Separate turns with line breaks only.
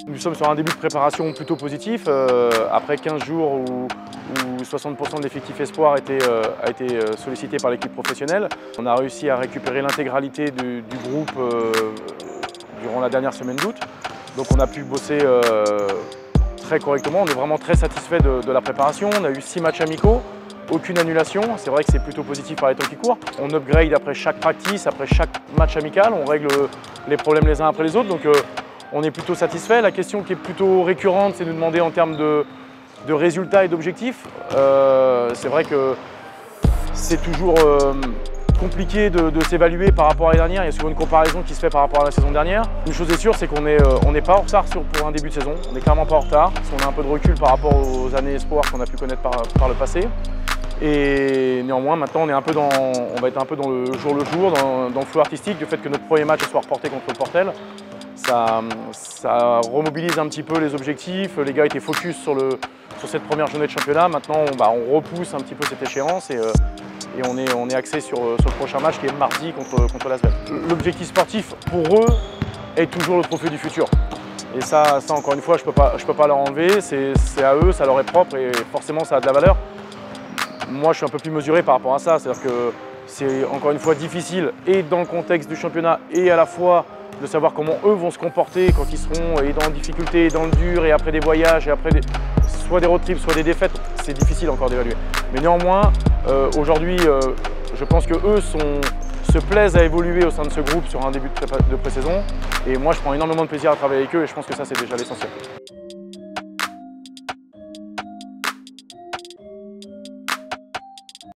Nous sommes sur un début de préparation plutôt positif. Après 15 jours où 60% de l'effectif espoir a été sollicité par l'équipe professionnelle, on a réussi à récupérer l'intégralité du groupe durant la dernière semaine d'août. Donc on a pu bosser très correctement. On est vraiment très satisfait de la préparation. On a eu 6 matchs amicaux. Aucune annulation, c'est vrai que c'est plutôt positif par les temps qui courent. On upgrade après chaque practice, après chaque match amical, on règle les problèmes les uns après les autres, donc on est plutôt satisfait. La question qui est plutôt récurrente, c'est de nous demander en termes de résultats et d'objectifs. C'est vrai que c'est toujours compliqué de s'évaluer par rapport à l'année dernière. Il y a souvent une comparaison qui se fait par rapport à la saison dernière. Une chose est sûre, c'est qu'on n'est pas en retard pour un début de saison. On n'est clairement pas en retard, parce qu'on a un peu de recul par rapport aux années espoirs qu'on a pu connaître par le passé. Et néanmoins, maintenant, on va être un peu dans le jour dans le flou artistique. Du fait que notre premier match soit reporté contre le Portel, ça remobilise un petit peu les objectifs. Les gars étaient focus sur cette première journée de championnat. Maintenant, on repousse un petit peu cette échéance et on est axé sur le prochain match qui est mardi contre l'Asvel. L'objectif sportif pour eux est toujours le trophée du futur. Et ça encore une fois, je peux pas leur enlever. C'est à eux, ça leur est propre et forcément ça a de la valeur. Moi, je suis un peu plus mesuré par rapport à ça. C'est-à-dire que c'est encore une fois difficile et dans le contexte du championnat et à la fois de savoir comment eux vont se comporter quand ils seront et dans la difficulté, et dans le dur et après des voyages et après soit des road trips, soit des défaites. C'est difficile encore d'évaluer. Mais néanmoins, aujourd'hui, je pense qu'eux se plaisent à évoluer au sein de ce groupe sur un début de pré-saison. Et moi, je prends énormément de plaisir à travailler avec eux et je pense que ça, c'est déjà l'essentiel.